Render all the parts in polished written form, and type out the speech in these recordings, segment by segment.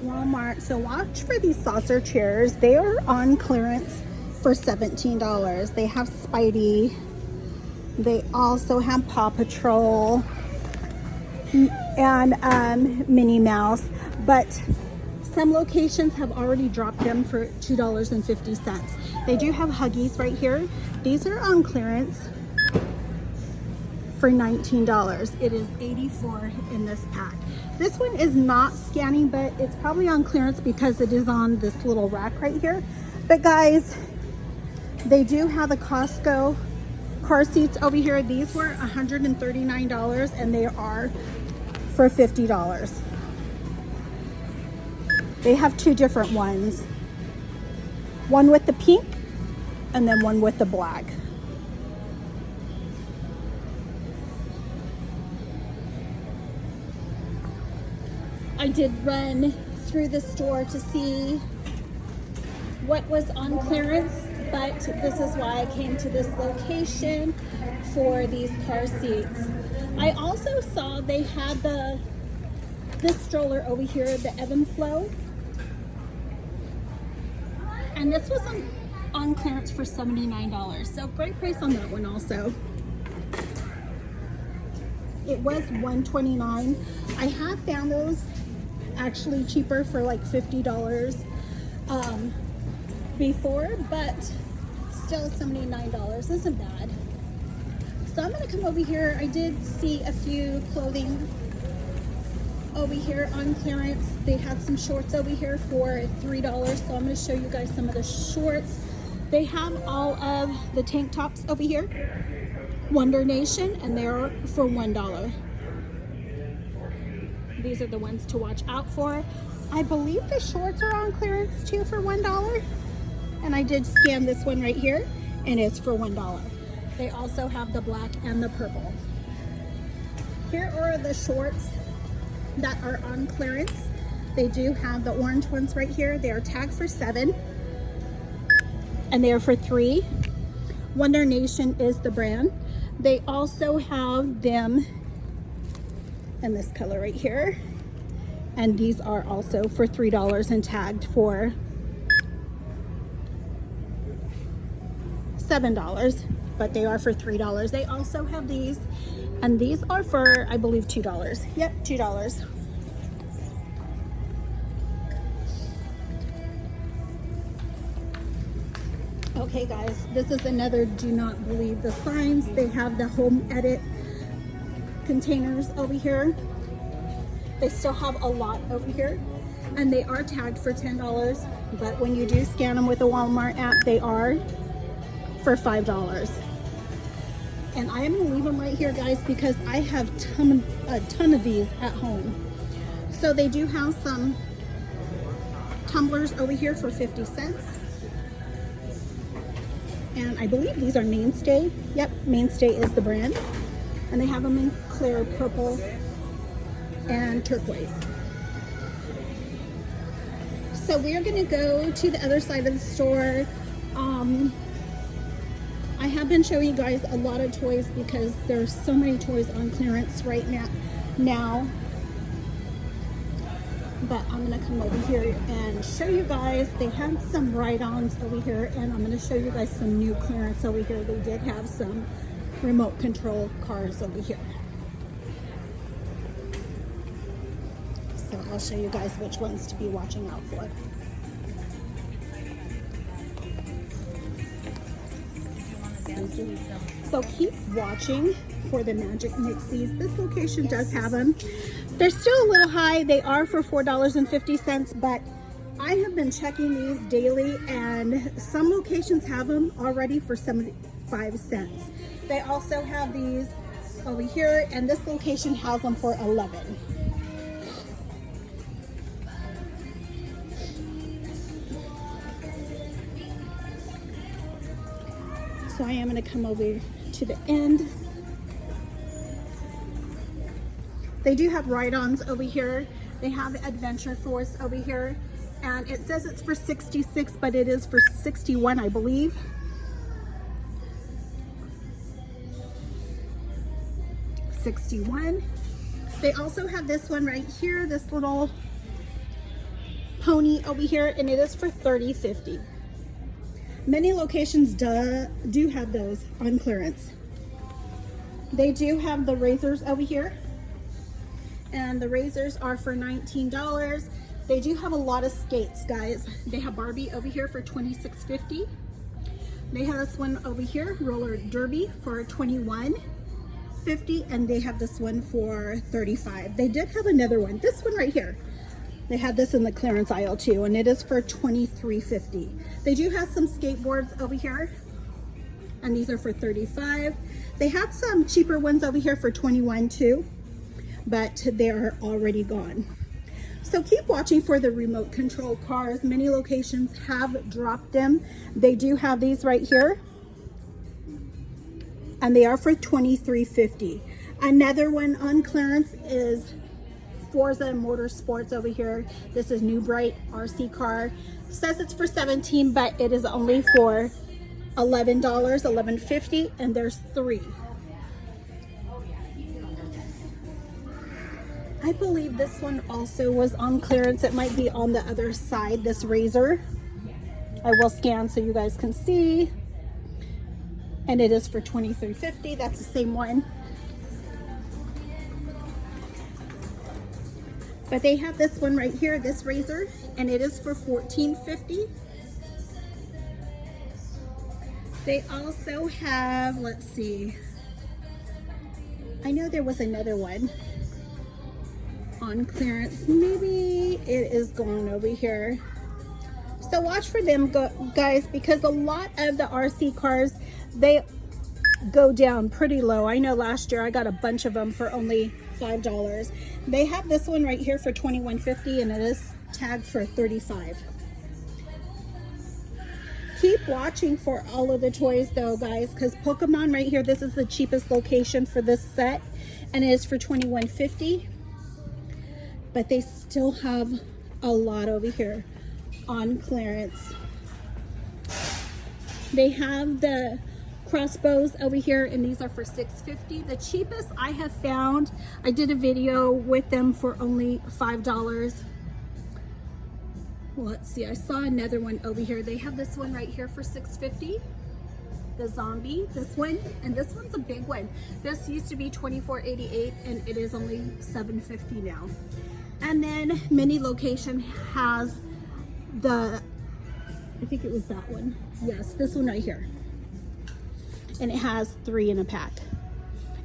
Walmart. So watch for these saucer chairs. They are on clearance for $17. They have Spidey. They also have Paw Patrol and Minnie Mouse. But some locations have already dropped them for $2.50. They do have Huggies right here. These are on clearance for $19. It is $84 in this pack. This one is not scanning, but it's probably on clearance because it is on this little rack right here. But guys, they do have the Costco car seats over here. These were $139 and they are for $50. They have two different ones. One with the pink and then one with the black. I did run through the store to see what was on clearance, but this is why I came to this location for these car seats. I also saw they had this stroller over here, the Ebb and Flow, and this was on clearance for $79. So great price on that one also. It was $129. I have found those actually cheaper for like $50 before, but still $79 isn't bad. So I'm gonna come over here. I did see a few clothing over here on clearance. They had some shorts over here for $3, so I'm gonna show you guys some of the shorts. They have all of the tank tops over here, Wonder Nation, and they're for $1. These are the ones to watch out for. I believe the shorts are on clearance too for $1. And I did scan this one right here and it's for $1. They also have the black and the purple. Here are the shorts that are on clearance. They do have the orange ones right here. They are tagged for $7 and they are for $3. Wonder Nation is the brand. They also have them in this color right here, and these are also for $3 and tagged for $7, but they are for $3. They also have these, and these are for, I believe, $2. Yep, $2. Okay guys, this is another do not believe the signs. They have the home edit containers over here. They still have a lot over here, and they are tagged for $10, but when you do scan them with the Walmart app, they are for $5. And I am gonna leave them right here, guys, because I have a ton of these at home. So they do have some tumblers over here for 50 cents. And I believe these are Mainstay. Yep, Mainstay is the brand. And they have them in clear purple and turquoise. So we're gonna go to the other side of the store. I have been showing you guys a lot of toys because there's so many toys on clearance right now. But I'm gonna come over here and show you guys. They have some ride-ons over here, and I'm gonna show you guys some new clearance over here. They did have some remote control cars over here. So I'll show you guys which ones to be watching out for. So keep watching for the Magic Mixies. This location does have them. They're still a little high. They are for $4.50, but I have been checking these daily, and some locations have them already for 75 cents. They also have these over here, and this location has them for $11. So I am going to come over to the end. They do have ride-ons over here. They have Adventure Force over here, and it says it's for 66, but it is for 61, I believe. $61. They also have this one right here, this little pony over here, and it is for $30.50. Many locations do have those on clearance. They do have the razors over here, and the razors are for $19. They do have a lot of skates, guys. They have Barbie over here for $26.50. They have this one over here, roller derby, for $21.50, and they have this one for $35. They did have another one, this one right here. They had this in the clearance aisle too, and it is for $23.50. They do have some skateboards over here, and these are for $35. They have some cheaper ones over here for $21 too, but they are already gone. So keep watching for the remote control cars. Many locations have dropped them. They do have these right here, and they are for $23.50. Another one on clearance is Forza Motorsports over here. This is New Bright RC car. Says it's for $17, but it is only for $11, $11.50, and there's 3. I believe this one also was on clearance. It might be on the other side, this razor. I will scan so you guys can see. And it is for $23.50. That's the same one. But they have this one right here, this razor, and it is for $14.50. They also have, let's see, I know there was another one on clearance. Maybe it is gone over here. So watch for them, guys, because a lot of the RC cars, they go down pretty low. I know last year I got a bunch of them for only $5. They have this one right here for $21.50, and it is tagged for $35. Keep watching for all of the toys though, guys, because Pokemon right here, this is the cheapest location for this set, and it is for $21.50. But they still have a lot over here on clearance. They have the crossbows over here, and these are for $6.50. The cheapest I have found, I did a video with them for only $5. Let's see, I saw another one over here. They have this one right here for $6.50. The zombie, this one, and this one's a big one. This used to be $24.88, and it is only $7.50 now. And then Mini Location has the, I think it was that one. Yes, this one right here. And it has 3 in a pack.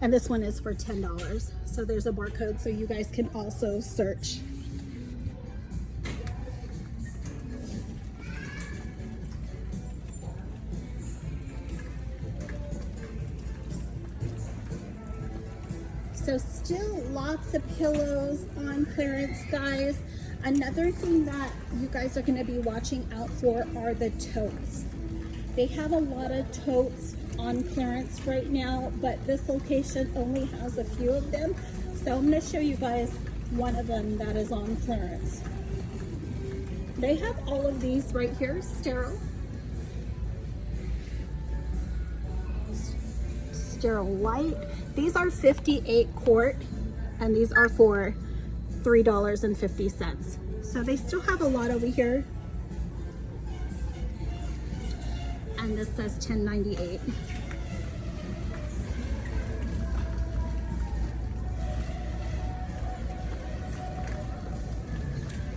And this one is for $10. So there's a barcode so you guys can also search. So still lots of pillows on clearance, guys. Another thing that you guys are going to be watching out for are the totes. They have a lot of totes on clearance right now, but this location only has a few of them. So I'm going to show you guys one of them that is on clearance. They have all of these right here, sterile. Sterile light. These are 58 quart, and these are for $3.50. So they still have a lot over here. And this says $10.98.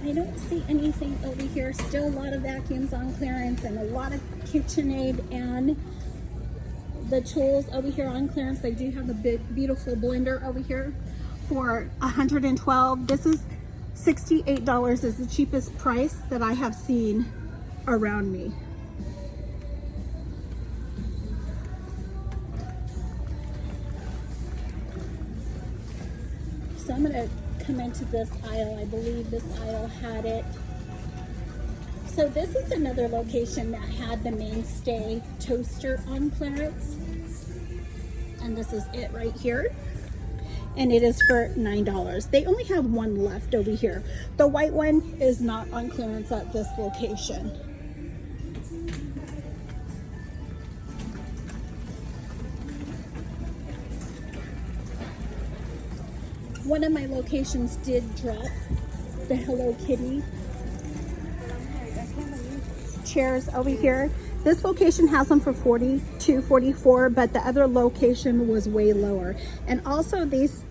I don't see anything over here. Still a lot of vacuums on clearance, and a lot of KitchenAid and the tools over here on clearance. They do have a big beautiful blender over here for $112. This is $68 is the cheapest price that I have seen around me. So I'm gonna come into this aisle. I believe this aisle had it. So this is another location that had the mainstay toaster on clearance. And this is it right here. And it is for $9. They only have one left over here. The white one is not on clearance at this location. One of my locations did drop the Hello Kitty chairs over here. This location has them for $42, $44, but the other location was way lower. And also these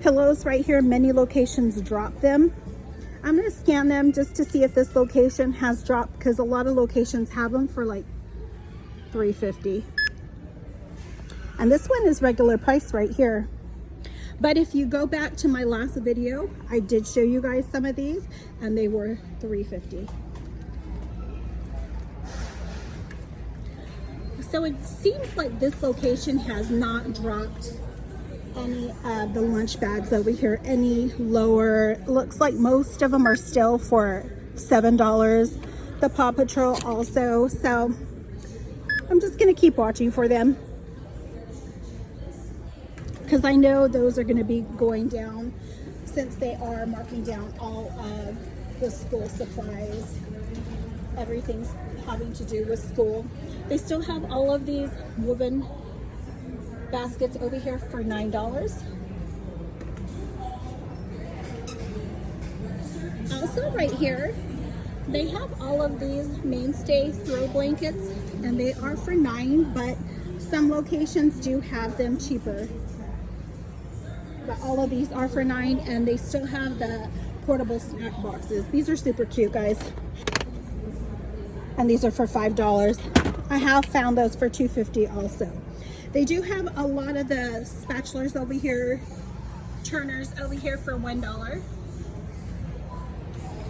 pillows right here, many locations drop them. I'm gonna scan them just to see if this location has dropped, because a lot of locations have them for like $3.50. And this one is regular price right here. But if you go back to my last video, I did show you guys some of these and they were $3.50. So it seems like this location has not dropped any of the lunch bags over here any lower. It looks like most of them are still for $7. The Paw Patrol also. So I'm just gonna keep watching for them, because I know those are going to be going down, since they are marking down all of the school supplies. Everything's having to do with school. They still have all of these woven baskets over here for $9. Also right here, they have all of these mainstay throw blankets, and they are for $9, but some locations do have them cheaper. But all of these are for $9, and they still have the portable snack boxes. These are super cute, guys. And these are for $5. I have found those for $2.50 also. They do have a lot of the spatulas over here, turners over here for $1.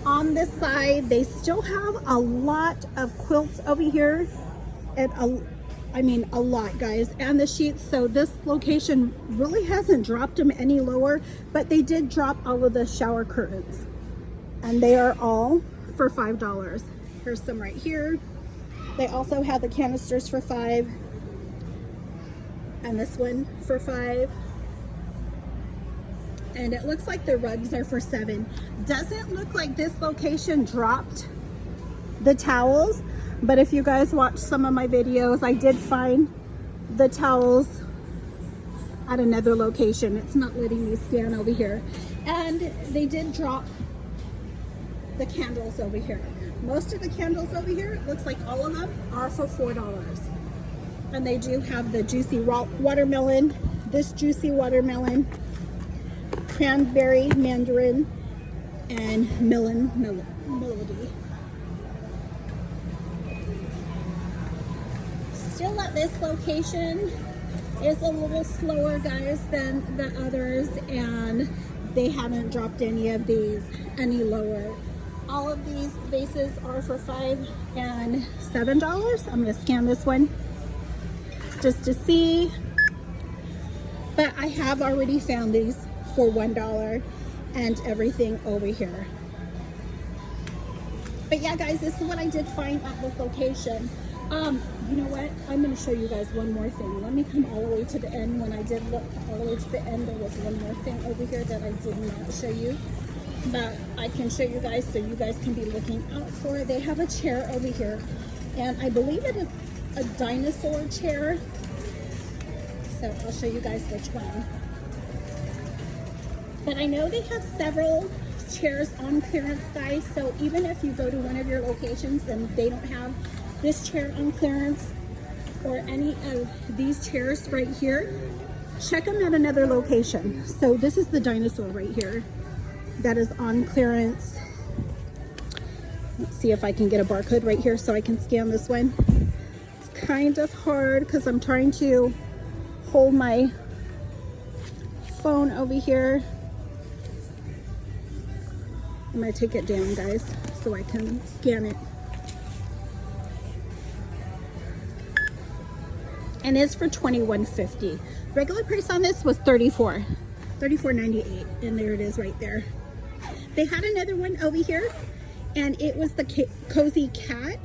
On this side, they still have a lot of quilts over here, and a lot, guys, and the sheets. So this location really hasn't dropped them any lower, but they did drop all of the shower curtains, and they are all for $5. Here's some right here. They also have the canisters for $5, and this one for $5. And it looks like the rugs are for $7. Doesn't look like this location dropped the towels, but if you guys watch some of my videos, I did find the towels at another location. It's not letting me scan over here. And they did drop the candles over here. Most of the candles over here, it looks like all of them are for $4. And they do have the juicy watermelon, this juicy watermelon, cranberry mandarin, and melody. Still at this location is a little slower, guys, than the others, and they haven't dropped any of these any lower. All of these vases are for $5 and $7. I'm going to scan this one just to see, but I have already found these for $1 and everything over here. But yeah, guys, this is what I did find at this location. You know what? I'm going to show you guys one more thing. Let me come all the way to the end. When I did look all the way to the end, there was one more thing over here that I did not show you, but I can show you guys so you guys can be looking out for it. They have a chair over here, and I believe it is a dinosaur chair. So I'll show you guys which one. But I know they have several chairs on clearance, guys. So even if you go to one of your locations and they don't have this chair on clearance or any of these chairs right here, check them at another location. So this is the dinosaur right here that is on clearance. Let's see if I can get a barcode right here so I can scan this one. It's kind of hard because I'm trying to hold my phone over here. I'm gonna take it down, guys, so I can scan it. And it's for $21.50. Regular price on this was $34.98, and there it is right there. They had another one over here, and it was the Cozy Cat,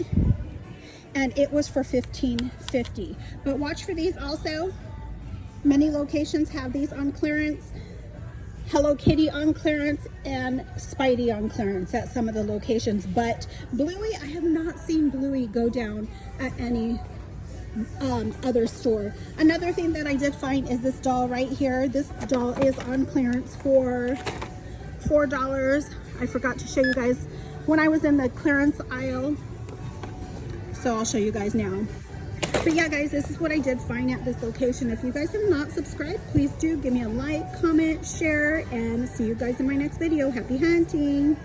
and it was for $15.50. But watch for these also. Many locations have these on clearance. Hello Kitty on clearance and Spidey on clearance at some of the locations. But Bluey, I have not seen Bluey go down at any other store. Another thing that I did find is this doll right here. This doll is on clearance for $4. I forgot to show you guys when I was in the clearance aisle. So I'll show you guys now. But yeah, guys, this is what I did find at this location. If you guys have not subscribed, please do give me a like, comment, share, and see you guys in my next video. Happy hunting.